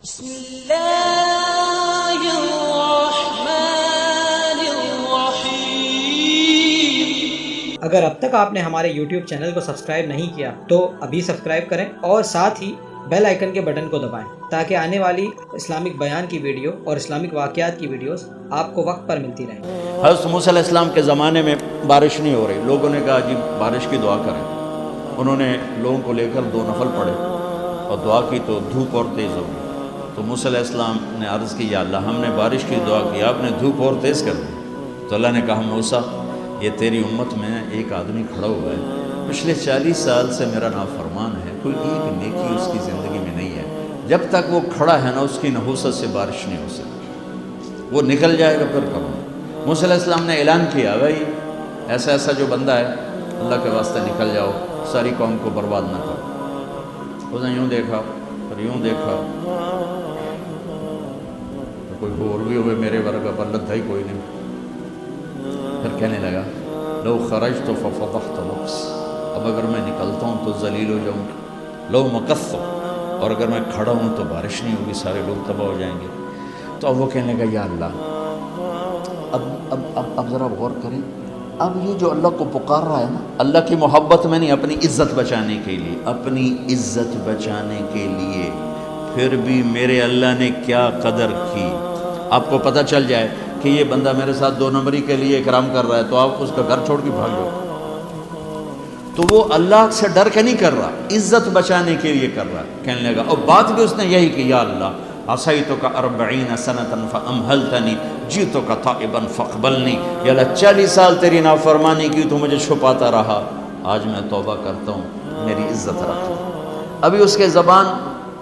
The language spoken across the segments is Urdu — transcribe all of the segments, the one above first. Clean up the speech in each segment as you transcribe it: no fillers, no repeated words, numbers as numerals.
بسم اللہ الرحمن الرحیم۔ اگر اب تک آپ نے ہمارے YouTube چینل کو سبسکرائب نہیں کیا تو ابھی سبسکرائب کریں اور ساتھ ہی بیل آئیکن کے بٹن کو دبائیں تاکہ آنے والی اسلامک بیان کی ویڈیو اور اسلامک واقعات کی ویڈیوز آپ کو وقت پر ملتی رہیں۔ حضرت موسیٰ علیہ السلام کے زمانے میں بارش نہیں ہو رہی، لوگوں نے کہا جی بارش کی دعا کریں۔ انہوں نے لوگوں کو لے کر 2 نفل پڑھے اور دعا کی تو دھوپ اور تیز ہو گئی۔ تو موسیٰ علیہ السلام نے عرض کی یا اللہ ہم نے بارش کی دعا کی، آپ نے دھوپ اور تیز کر دی۔ تو اللہ نے کہا موسیٰ یہ تیری امت میں ایک آدمی کھڑا ہوا ہے، پچھلے 40 سال سے میرا نافرمان ہے، کوئی ایک نیکی اس کی زندگی میں نہیں ہے، جب تک وہ کھڑا ہے نا اس کی نحوست سے بارش نہیں ہو سکتی، وہ نکل جائے گا پھر کروں۔ موسیٰ علیہ السلام نے اعلان کیا بھائی ایسا جو بندہ ہے اللہ کے واسطے نکل جاؤ، ساری قوم کو برباد نہ کرو۔ اس نے یوں دیکھا پھر یوں دیکھا، کوئی اور بھی ہوئے میرے ورگا پر لدھا ہی کوئی نہیں۔ پھر کہنے لگا لو خرجت ففضحت نفس، اب اگر میں نکلتا ہوں تو ذلیل ہو جاؤں گا، لو مکثت، اور اگر میں کھڑا ہوں تو بارش نہیں ہوگی، سارے لوگ تباہ ہو جائیں گے۔ تو اب وہ کہنے لگا یا اللہ اب ذرا غور کریں، اب یہ جو اللہ کو پکار رہا ہے نا، اللہ کی محبت میں نہیں، اپنی عزت بچانے کے لیے، اپنی عزت بچانے کے لیے، پھر بھی میرے اللہ نے کیا قدر کی۔ آپ کو پتہ چل جائے کہ یہ بندہ میرے ساتھ 2 نمبری کے لیے اکرام کر رہا ہے تو آپ اس کا گھر چھوڑ کے بھاگ جاؤ۔ تو وہ اللہ سے ڈر کے نہیں کر رہا، عزت بچانے کے لیے کر رہا ہے۔ کہنے لگا اور بات بھی اس نے یہی کی یا اللہ عصیتک 40 سنۃ فامہلتنی جئتک تائبا فاقبلنی، یا اللہ 40 سال تیری نافرمانی کی تو مجھے چھپاتا رہا، آج میں توبہ کرتا ہوں، میری عزت رکھ۔ ابھی اس کے زبان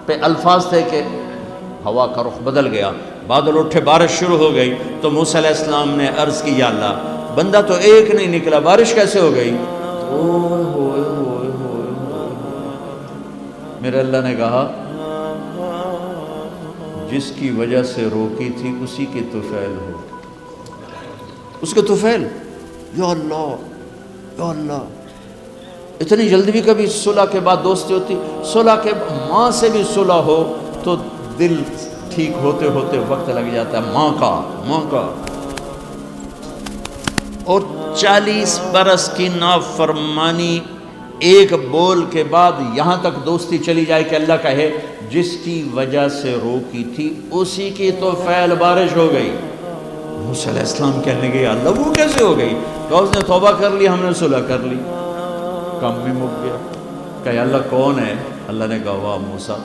پہ الفاظ تھے کہ ہوا کا رخ بدل گیا، بادل اٹھے، بارش شروع ہو گئی۔ تو موسیٰ علیہ السلام نے عرض کی یا اللہ بندہ تو ایک نہیں نکلا، بارش کیسے ہو گئی؟ میرے اللہ نے کہا جس کی وجہ سے روکی تھی اسی کی طفیل ہو، اس کے طفیل۔ یا اللہ یا اللہ، اتنی جلدی بھی کبھی صلح کے بعد دوستی ہوتی؟ صلح کے ماں سے بھی صلح ہو تو دل ٹھیک ہوتے ہوتے وقت لگ جاتا ہے، ماں کا۔ اور 40 برس کی نافرمانی ایک بول کے بعد یہاں تک دوستی چلی جائے کہ اللہ کہے جس کی وجہ سے روکی تھی اسی کی تو فعل بارش ہو گئی۔ موسیٰ علیہ السلام کہنے گئے اللہ وہ کیسے ہو گئی؟ کہ اس نے توبہ کر لی، ہم نے صلح کر لی، کام بھی مک گیا۔ کہ اللہ کون ہے؟ اللہ نے کہا واہ موسیٰ،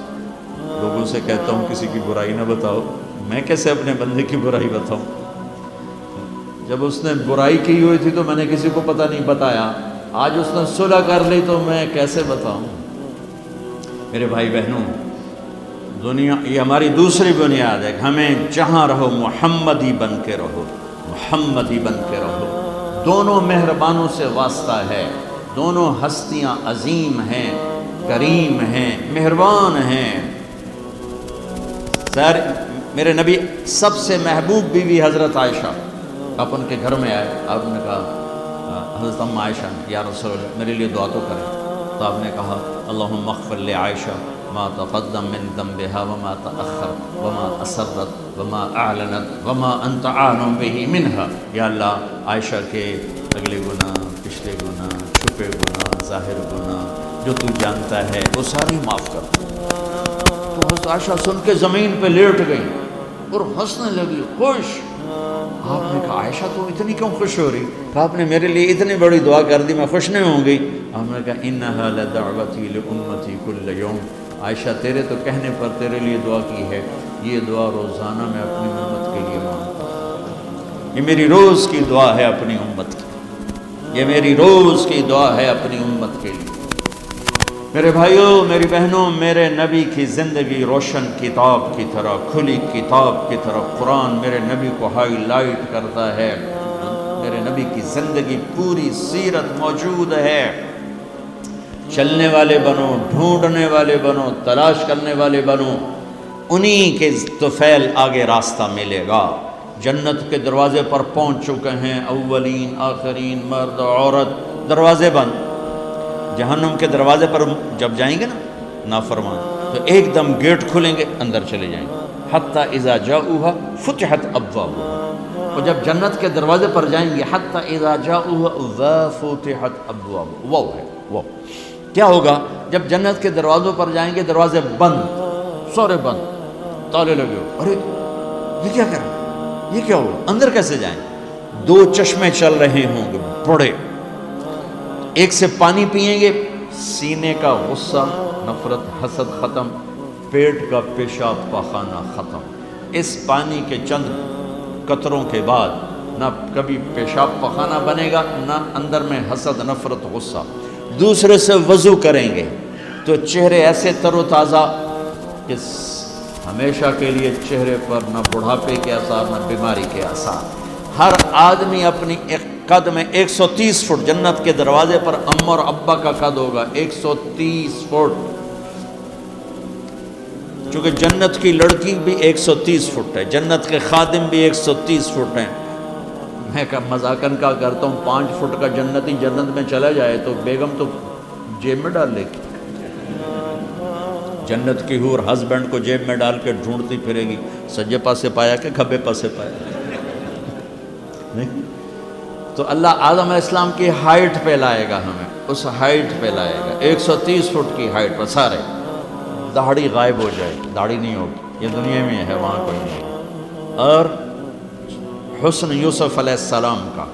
لوگوں سے کہتا ہوں کسی کی برائی نہ بتاؤ، میں کیسے اپنے بندے کی برائی بتاؤں؟ جب اس نے برائی کی ہوئی تھی تو میں نے کسی کو پتہ نہیں بتایا، آج اس نے صلح کر لی تو میں کیسے بتاؤں؟ میرے بھائی بہنوں، دنیا یہ ہماری دوسری بنیاد ہے کہ ہمیں جہاں رہو محمدی بن کے رہو، محمدی بن کے رہو۔ دونوں مہربانوں سے واسطہ ہے، دونوں ہستیاں عظیم ہیں، کریم ہیں، مہربان ہیں۔ سر میرے نبی سب سے محبوب بیوی حضرت عائشہ، آپ ان کے گھر میں آئے، آپ نے کہا حضرت ام عائشہ یا رسول اللہ میرے لیے دعا تو کریں۔ تو آپ نے کہا اللہم اغفر لعائشہ ما تقدم من ذنبها وما تأخر وما اسرت وما اعلنت وما انت اعلم به منها، یا اللہ عائشہ کے اگلے گناہ، پچھلے گناہ، چھپے گناہ، ظاہر گناہ جو تو جانتا ہے وہ ساری معاف کر۔ تو حضرت عائشہ سن کے زمین پہ لیٹ گئی اور ہنسنے لگی، خوش۔ آپ نے کہا عائشہ تم اتنی کیوں خوش ہو رہی؟ کہ آپ نے میرے لیے اتنی بڑی دعا کر دی، میں خوش نہیں ہوں گی؟ آپ نے کہا انہا لدعوتی لامتی کل یوم، عائشہ تیرے تو کہنے پر تیرے لیے دعا کی ہے، یہ دعا روزانہ میں اپنی امت کے لیے مانگتا ہوں، یہ میری روز کی دعا ہے اپنی امت کی، یہ میری روز کی دعا ہے اپنی امت کے لیے۔ میرے بھائیوں، میری بہنوں، میرے نبی کی زندگی روشن کتاب کی طرح، کھلی کتاب کی طرح قرآن میرے نبی کو ہائی لائٹ کرتا ہے۔ میرے نبی کی زندگی پوری سیرت موجود ہے۔ چلنے والے بنو، ڈھونڈنے والے بنو، تلاش کرنے والے بنو، انہی کے طفیل آگے راستہ ملے گا۔ جنت کے دروازے پر پہنچ چکے ہیں، اولین آخرین، مرد عورت، دروازے بند۔ جہنم کے دروازے پر جب جائیں گے نا نافرمان، تو ایک دم گیٹ کھلیں گے، اندر چلے جائیں گے. حتی اذا جاؤوها فتحت ابوابها، اور جب جنت کے دروازے پر جائیں گے حتی اذا جاؤوها فتحت ابوابها، وہ ہے وہ. کیا ہوگا جب جنت کے دروازوں پر جائیں گے؟ دروازے بند، سورے بند، تالے لگے ہو. ارے یہ کیا کر رہے، یہ کیا ہوا، اندر کیسے جائیں؟ دو چشمے چل رہے ہوں گے بڑے، ایک سے پانی پئیں گے، سینے کا غصہ، نفرت، حسد ختم، پیٹ کا پیشاب پاخانہ ختم. اس پانی کے چند قطروں کے بعد نہ کبھی پیشاب پاخانہ بنے گا، نہ اندر میں حسد، نفرت، غصہ. دوسرے سے وضو کریں گے تو چہرے ایسے تر و تازہ کہ ہمیشہ کے لیے چہرے پر نہ بڑھاپے کے آثار نہ بیماری کے آثار. ہر آدمی اپنی ایک قد میں 130 فٹ، جنت کے دروازے پر اماں اور ابا کا قد ہوگا 130 فٹ، چونکہ جنت کی لڑکی بھی 130 فٹ ہے، جنت کے خادم بھی 130 فٹ ہیں. میں مذاقن کا کرتا ہوں 5 فٹ کا جنتی جنت میں چلا جائے تو بیگم تو جیب میں ڈال لے گی. جنت کی حور ہسبینڈ کو جیب میں ڈال کے ڈھونڈتی پھرے گی، سجے پاسے پایا کہ کھبے پاسے پایا. نہیں تو اللہ آدم علیہ السلام کی ہائٹ پہ لائے گا ہمیں، اس ہائٹ پہ لائے گا 130 فٹ کی ہائٹ پر. سارے داڑھی غائب ہو جائے، داڑھی نہیں ہوگی، یہ دنیا میں ہے، وہاں کوئی نہیں. اور حسن یوسف علیہ السلام کا،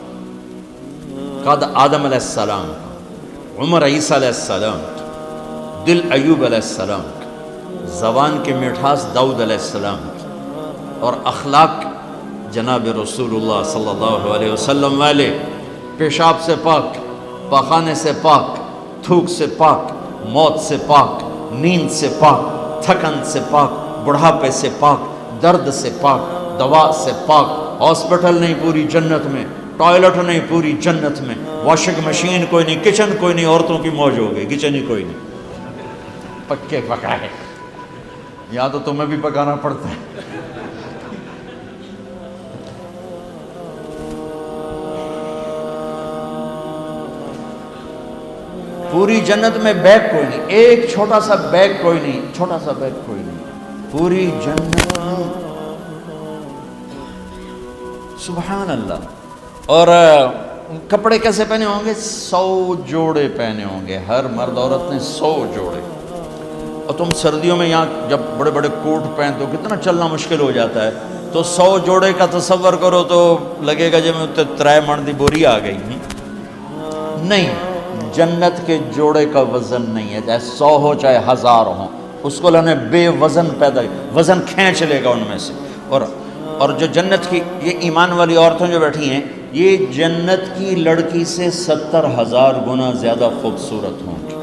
قد آدم علیہ السلام کا، عمر عیسیٰ علیہ السلام کا، دل ایوب علیہ السلام کا، زبان کی مٹھاس داؤد علیہ السلام کی، اور اخلاق جناب رسول اللہ صلی اللہ علیہ وسلم والے. پیشاب سے پاک، پاخانے سے پاک، تھوک سے پاک، موت سے پاک، نیند سے پاک، تھکن سے پاک، بڑھاپے سے پاک، درد سے پاک، دوا سے پاک. ہاسپٹل نہیں پوری جنت میں، ٹوائلٹ نہیں پوری جنت میں، واشنگ مشین کوئی نہیں، کچن کوئی نہیں، عورتوں کی موج ہو گئی، کچن ہی کوئی نہیں، پکے پکائے. یا تو تمہیں بھی پکانا پڑتا ہے. پوری جنت میں بیگ کوئی نہیں، ایک چھوٹا سا بیگ کوئی نہیں، چھوٹا سا بیگ کوئی نہیں پوری جنت میں. سبحان اللہ. اور کپڑے کیسے پہنے ہوں گے؟ 100 جوڑے پہنے ہوں گے، ہر مرد عورت نے 100 جوڑے. اور تم سردیوں میں یہاں جب بڑے بڑے کوٹ پہنتے ہو کتنا چلنا مشکل ہو جاتا ہے، تو 100 جوڑے کا تصور کرو تو لگے گا جب میں ترائے من دی بوری آ گئی. نہیں، جنت کے جوڑے کا وزن نہیں ہے، چاہے 100 ہو چاہے 1000 ہو، اس کو اللہ نے بے وزن پیدا کیا، وزن کھینچ لے گا ان میں سے. اور جو جنت کی یہ ایمان والی عورتیں جو بیٹھی ہیں، یہ جنت کی لڑکی سے 70,000 گنا زیادہ خوبصورت ہوں گی.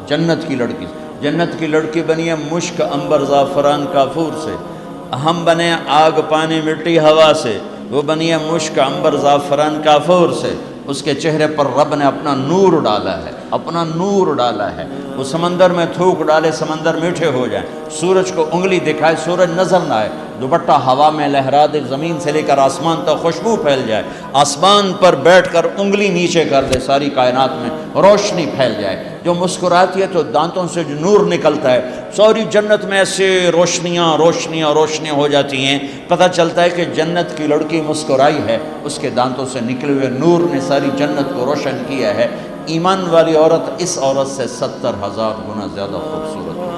جنت کی لڑکی، جنت کی لڑکی بنی ہے مشک، عنبر، زعفران، کافور سے. ہم بنے آگ، پانی، مٹی، ہوا سے، وہ بنی ہے مشک، عنبر، زعفران، کافور سے. اس کے چہرے پر رب نے اپنا نور ڈالا ہے، اپنا نور ڈالا ہے. وہ سمندر میں تھوک ڈالے، سمندر میٹھے ہو جائیں، سورج کو انگلی دکھائے سورج نظر نہ آئے، دوپٹہ ہوا میں لہرا دے، زمین سے لے کر آسمان تک خوشبو پھیل جائے، آسمان پر بیٹھ کر انگلی نیچے کر دے، ساری کائنات میں روشنی پھیل جائے. جو مسکراتی ہے تو دانتوں سے جو نور نکلتا ہے، ساری جنت میں ایسے روشنیاں روشنیاں روشنیاں ہو جاتی ہیں. پتہ چلتا ہے کہ جنت کی لڑکی مسکرائی ہے، اس کے دانتوں سے نکلے ہوئے نور نے ساری جنت کو روشن کیا ہے. ایمان والی عورت اس عورت سے 70,000 گنا زیادہ خوبصورت ہے.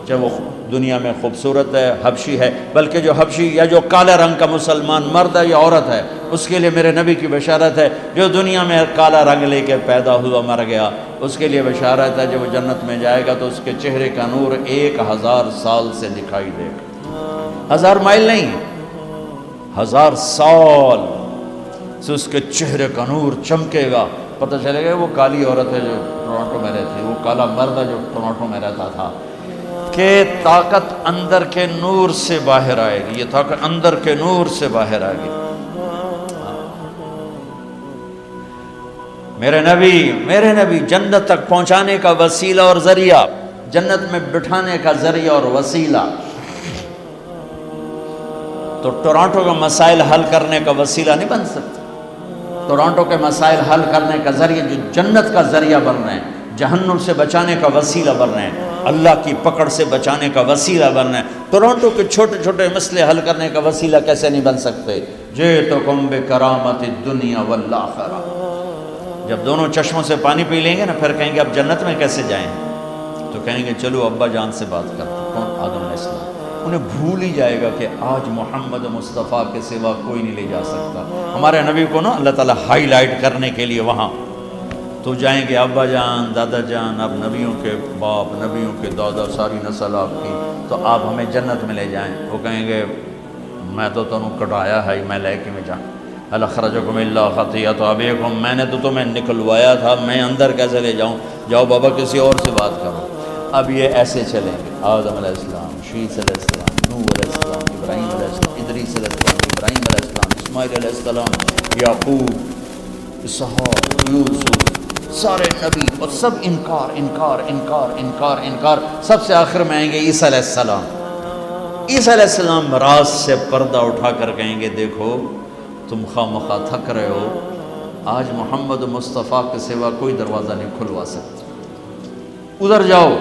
چاہے وہ دنیا میں خوبصورت ہے، حبشی ہے، بلکہ جو حبشی یا جو کالے رنگ کا مسلمان مرد ہے یا عورت ہے، اس کے لیے میرے نبی کی بشارت ہے. جو دنیا میں کالا رنگ لے کے پیدا ہوا مر گیا، اس کے لیے بشارت ہے، جب وہ جنت میں جائے گا تو اس کے چہرے کا نور 1000 سال سے دکھائی دے گا. 1000 مائل نہیں، 1000 سال سے اس کے چہرے کا نور چمکے گا. پتہ چلے گا وہ کالی عورت ہے جو ٹورانٹو میں رہتی ہے، وہ کالا مرد ہے جو ٹورانٹو میں رہتا تھا، کہ طاقت اندر کے نور سے باہر آئے گی. یہ طاقت اندر کے نور سے باہر آئے گی. میرے نبی جنت تک پہنچانے کا وسیلہ اور ذریعہ، جنت میں بٹھانے کا ذریعہ اور وسیلہ. تو ٹورانٹو کا مسائل حل کرنے کا وسیلہ نہیں بن سکتا. ٹورانٹو کے مسائل حل کرنے کا ذریعہ جو جنت کا ذریعہ بن رہے ہیں، جہنم سے بچانے کا وسیلہ بننا ہے، اللہ کی پکڑ سے بچانے کا وسیلہ بننا ہے۔ ٹورانٹو کے چھوٹے چھوٹے مسئلے حل کرنے کا وسیلہ کیسے نہیں بن سکتے؟ جئتکم بکرامت الدنیا والآخرہ۔ جب دونوں چشموں سے پانی پی لیں گے نا، پھر کہیں گے اب جنت میں کیسے جائیں؟ تو کہیں گے چلو ابا جان سے بات کرتے ہیں۔ کون؟ آدم علیہ السلام۔ انہیں بھول ہی جائے گا کہ آج محمد مصطفیٰ کے سوا کوئی نہیں لے جا سکتا۔ ہمارے نبی کو نا اللہ تعالیٰ ہائی لائٹ کرنے کے لیے وہاں تو جائیں گے، ابا جان، دادا جان، اب نبیوں کے باپ، نبیوں کے دادا، ساری نسل آپ کی، تو آپ ہمیں جنت میں لے جائیں۔ وہ کہیں گے میں تو تمہیں کٹایا ہے، میں لے کے میں جاؤں۔ اخرجکم اللہ خطیئۃ ابیکم، میں نے تو تمہیں نکلوایا تھا، میں اندر کیسے لے جاؤں؟ جاؤ بابا کسی اور سے بات کرو۔ اب یہ ایسے چلیں گے، آدم علیہ السلام، شیث علیہ السلام، نوح علیہ السلام، ابراہیم علیہ السلام، ادریس علیہ السلام، ابراہیم علیہ السلام، اسماعیل علیہ السلام، یعقوب، اسحاق، یوسف، سارے نبی، اور سب انکار انکار انکار انکار انکار۔ سب سے آخر میں آئیں گے عیسیٰ علیہ السلام۔ عیسیٰ علیہ السلام راز سے پردہ اٹھا کر کہیں گے دیکھو تم خواہ مخواہ تھک رہے ہو، آج محمد مصطفیٰ کے سوا کوئی دروازہ نہیں کھلوا سکتا، ادھر جاؤ۔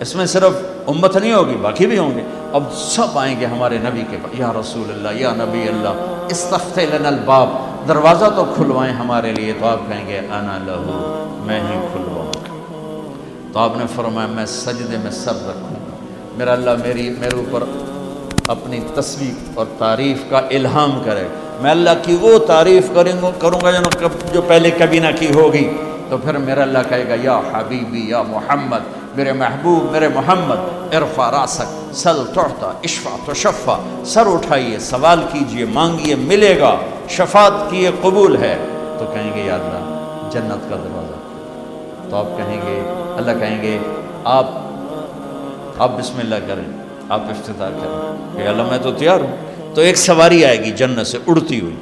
اس میں صرف امت نہیں ہوگی، باقی بھی ہوں گے۔ اب سب آئیں گے ہمارے نبی کے پاس، یا رسول اللہ، یا نبی اللہ، استفتح لنا الباب، دروازہ تو کھلوائیں ہمارے لیے۔ تو آپ کہیں گے انا لہو، میں ہی کھلواؤں گا۔ تو آپ نے فرمایا میں سجدے میں سر رکھوں گا، میرا اللہ میرے اوپر اپنی تسبیح اور تعریف کا الہام کرے، میں اللہ کی وہ تعریف کروں گا جو پہلے کبھی نہ کی ہوگی۔ تو پھر میرا اللہ کہے گا یا حبیبی یا محمد، میرے محبوب میرے محمد، ارفع راسک سل تعطا اشفع تشفع، سر اٹھائیے، سوال کیجئے، مانگیے، ملے گا، شفاعت کیے قبول ہے۔ تو کہیں گے یا اللہ جنت کا دروازہ۔ تو آپ کہیں گے، اللہ کہیں گے آپ بسم اللہ کریں، آپ افتتاح کریں کہ اللہ میں تو تیار ہوں۔ تو ایک سواری آئے گی جنت سے اڑتی ہوئی،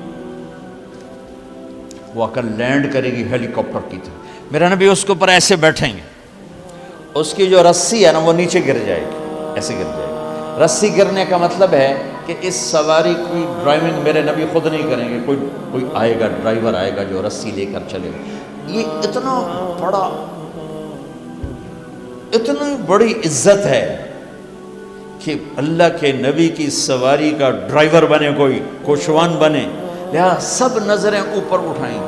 وہ آ کر لینڈ کرے گی ہیلی کاپٹر کی طرح، میرا نبی اس کے اوپر ایسے بیٹھیں گے، اس کی جو رسی ہے نا وہ نیچے گر جائے گی، ایسے گر جائے گی۔ رسی گرنے کا مطلب ہے کہ اس سواری کی ڈرائیونگ میرے نبی خود نہیں کریں گے، کوئی آئے گا، ڈرائیور آئے گا جو رسی لے کر چلے گا۔ یہ اتنا بڑی عزت ہے کہ اللہ کے نبی کی سواری کا ڈرائیور بنے، کوئی کوشوان بنے، لہذا سب نظریں اوپر اٹھائیں گے،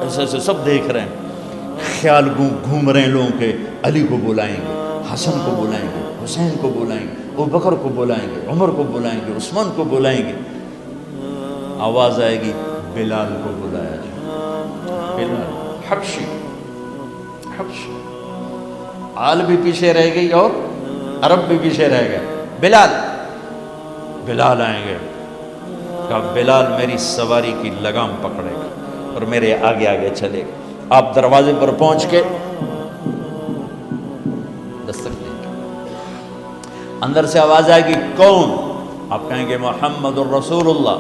ایسے ایسے سب دیکھ رہے ہیں، خیال گھوم رہے ہیں لوگوں کے، علی کو بلائیں گے، حسن کو بلائیں گے، حسین کو بلائیں گے، ابوبکر کو بلائیں گے، عمر کو بلائیں گے، عثمان کو بلائیں گے۔ آواز آئے گی بلال کو بلایا جائے، بلال حبشی، آل بھی پیچھے رہ گئی اور عرب بھی پیچھے رہ گئے، بلال آئیں گے، کہا بلال میری سواری کی لگام پکڑے گا اور میرے آگے آگے چلے گا۔ آپ دروازے پر پہنچ کے دستک دیں گے، اندر سے آواز آئے گی کون؟ آپ کہیں گے محمد الرسول اللہ۔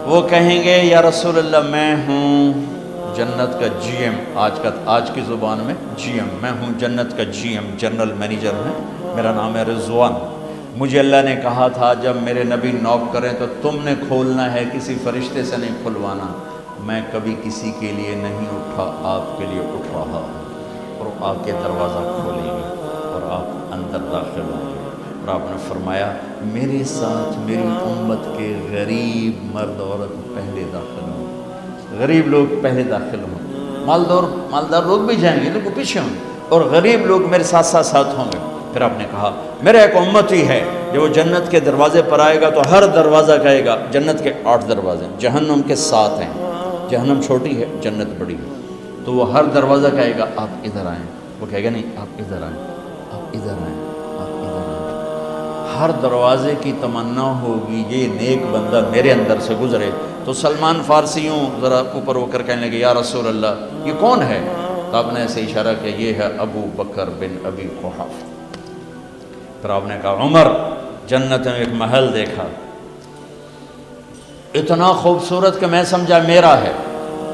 وہ کہیں گے یا رسول اللہ میں ہوں جنت کا جی ایم، آج کی زبان میں جی ایم، میں ہوں جنت کا جی ایم، جنرل مینیجر ہے، میرا نام ہے رضوان۔ مجھے اللہ نے کہا تھا جب میرے نبی نوک کریں تو تم نے کھولنا ہے، کسی فرشتے سے نہیں کھلوانا۔ میں کبھی کسی کے لیے نہیں اٹھا، آپ کے لیے اٹھ رہا ہوں، اور آپ کے دروازہ کھولیں گے اور آپ اندر داخل ہوں گے۔ اور آپ نے فرمایا میرے ساتھ میری امت کے غریب مرد عورت پہلے داخل ہوں، غریب لوگ پہلے داخل ہوں، مالدار لوگ بھی جائیں گے لیکن پیچھے ہوں گے، اور غریب لوگ میرے ساتھ ہوں گے۔ پھر آپ نے کہا میرا ایک امتی ہے جو وہ جنت کے دروازے پر آئے گا تو ہر دروازہ کہے گا، جنت کے 8 دروازے، جہنم کے 7 ہیں، جہنم چھوٹی ہے جنت بڑی ہے، تو وہ ہر دروازہ کہے گا آپ ادھر آئیں، وہ کہے گا نہیں آپ ادھر آئیں، آپ ادھر آئیں، آپ ادھر آئیں۔ ہر دروازے کی تمنا ہوگی یہ نیک بندہ میرے اندر سے گزرے۔ تو سلمان فارسی یوں ذرا اوپر ہو کر کہنے لگے یا رسول اللہ یہ کون ہے؟ تو آپ نے ایسے اشارہ کیا یہ ہے ابو بکر بن ابی قحافہ۔ پھر آپ نے کہا عمر جنت میں ایک محل دیکھا اتنا خوبصورت کہ میں سمجھا میرا ہے۔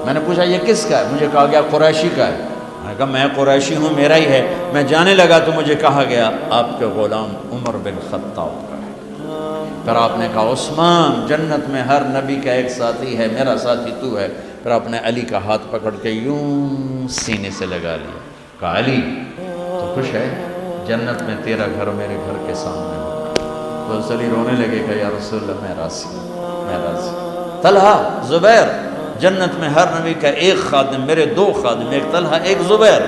میں نے پوچھا یہ کس کا ہے؟ مجھے کہا گیا قریشی کا ہے۔ میں نے کہا میں قریشی ہوں، میرا ہی ہے۔ میں جانے لگا تو مجھے کہا گیا آپ کے غلام عمر بن خطاب کا ہے۔ پھر آپ نے کہا عثمان جنت میں ہر نبی کا ایک ساتھی ہے، میرا ساتھی تو ہے۔ پھر اپنے علی کا ہاتھ پکڑ کے یوں سینے سے لگا لیا، کہا علی تو خوش ہے؟ جنت میں تیرا گھر میرے گھر کے سامنے ہو۔ تو علی رونے لگے کہ یا رسول اللہ میں راضی، میں راضی۔ طلحہ، زبیر، جنت میں ہر نبی کا ایک خادم، میرے 2 خادم، ایک طلحہ ایک زبیر،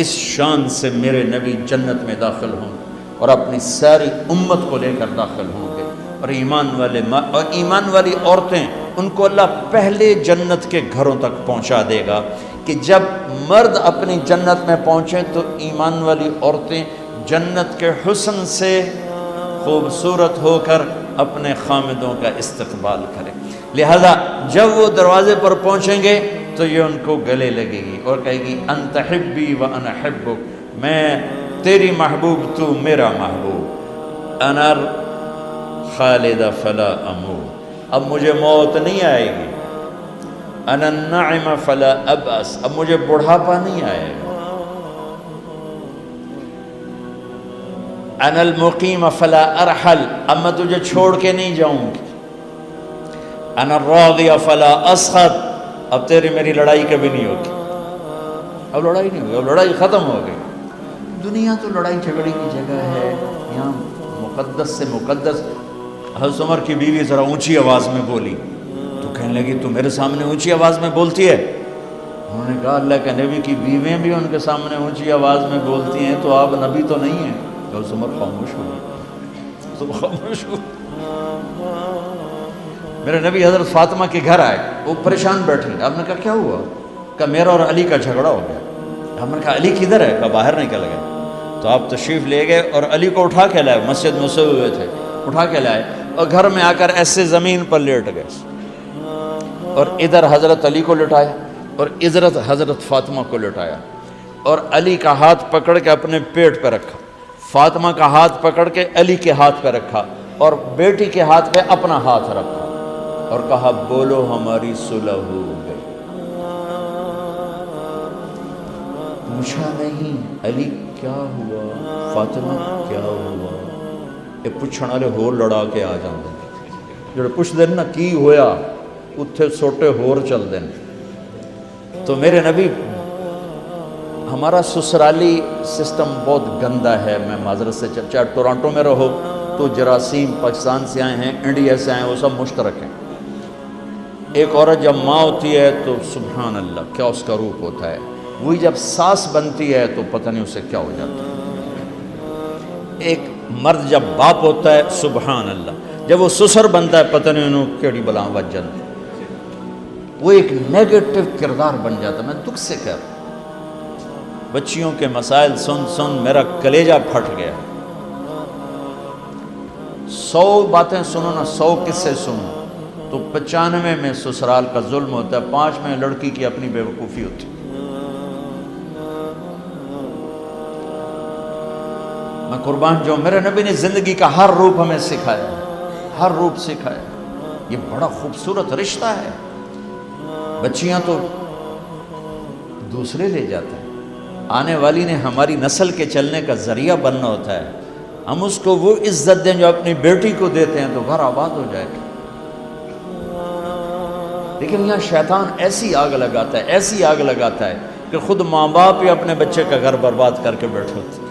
اس شان سے میرے نبی جنت میں داخل ہوں اور اپنی ساری امت کو لے کر داخل ہوں گے، اور ایمان والی عورتیں ان کو اللہ پہلے جنت کے گھروں تک پہنچا دے گا کہ جب مرد اپنی جنت میں پہنچیں تو ایمان والی عورتیں جنت کے حسن سے خوبصورت ہو کر اپنے خامدوں کا استقبال کریں۔ لہذا جب وہ دروازے پر پہنچیں گے تو یہ ان کو گلے لگے گی اور کہے گی انت حبی و انا حبک، میں تیری محبوب تو میرا محبوب، انا خالد فلا اموت، اب مجھے موت نہیں آئے گی، انا النعم فلا ابأس، اب مجھے بڑھاپا نہیں آئے گا، انا المقیم فلا ارحل، اب میں تجھے چھوڑ کے نہیں جاؤں گی، انا الراضی فلا اسخط، اب تیری میری لڑائی کبھی نہیں ہوگی، اب لڑائی نہیں ہوگی، اب لڑائی ختم ہو گئی۔ دنیا تو لڑائی جھگڑے کی جگہ ہے، یہاں مقدس سے مقدس۔ حضرت عمر کی بیوی ذرا اونچی آواز میں بولی تو کہنے لگی تو میرے سامنے اونچی آواز میں بولتی ہے؟ انہوں نے کہا اللہ کے نبی کی بیویاں بھی ان کے سامنے اونچی آواز میں بولتی ہیں تو آپ نبی تو نہیں ہیں۔ حضرت عمر خاموش ہو گئے، تو خاموش ہو۔ میرے نبی حضرت فاطمہ کے گھر آئے، وہ پریشان بیٹھی، آپ نے کہا کیا ہوا؟ کہا میرا اور علی کا جھگڑا ہو گیا۔ ہم نے کہا علی کدھر ہے؟ کہا باہر نکل گئے۔ تو آپ تشریف لے گئے اور علی کو اٹھا کے لائے، مسجد میں سوئے ہوئے تھے، اٹھا کے لائے اور گھر میں آ کر ایسے زمین پر لیٹ گئے، اور ادھر حضرت علی کو لٹایا اور ادھر حضرت فاطمہ کو لٹایا، اور علی کا ہاتھ پکڑ کے اپنے پیٹ پہ رکھا، فاطمہ کا ہاتھ پکڑ کے علی کے ہاتھ پہ رکھا، اور بیٹی کے ہاتھ پہ اپنا ہاتھ رکھا اور کہا بولو ہماری صلح ہو گئی۔ پوچھا نہیں علی کیا ہوا، فاطمہ کیا ہوا، یہ پوچھنے والے ہور لڑا کے آ جاندے، جڑے پوچھ دین نا کی ہویا اتھے سوٹے ہور چل دین۔ تو میرے نبی، ہمارا سسرالی سسٹم بہت گندا ہے، میں معذرت سے، چاہے ٹورانٹو میں رہو تو جراثیم پاکستان سے آئے ہیں، انڈیا سے آئے ہیں، وہ سب مشترک ہیں۔ ایک عورت جب ماں ہوتی ہے تو سبحان اللہ کیا اس کا روپ ہوتا ہے، وہی جب ساس بنتی ہے تو پتہ نہیں اسے کیا ہو جاتا ہے۔ ایک مرد جب باپ ہوتا ہے سبحان اللہ، جب وہ سسر بنتا ہے پتہ نہیں انہوں کیڑی بلا بچ جاتی، وہ ایک نیگیٹو کردار بن جاتا ہے۔ میں دکھ سے کہہ رہا ہوں، بچیوں کے مسائل سن سن میرا کلیجہ پھٹ گیا۔ 100 باتیں سنو نا، 100 قصے سنو تو 95 میں سسرال کا ظلم ہوتا ہے، 5 میں لڑکی کی اپنی بے وقوفی ہوتی ہے۔ میں قربان جو میرے نبی نے زندگی کا ہر روپ ہمیں سکھایا، ہر روپ سکھایا۔ یہ بڑا خوبصورت رشتہ ہے۔ بچیاں تو دوسرے لے جاتے ہیں، آنے والی نے ہماری نسل کے چلنے کا ذریعہ بننا ہوتا ہے، ہم اس کو وہ عزت دیں جو اپنی بیٹی کو دیتے ہیں تو گھر آباد ہو جائے گا۔ لیکن یہاں شیطان ایسی آگ لگاتا ہے، ایسی آگ لگاتا ہے کہ خود ماں باپ ہی اپنے بچے کا گھر برباد کر کے بیٹھے ہوتے ہیں۔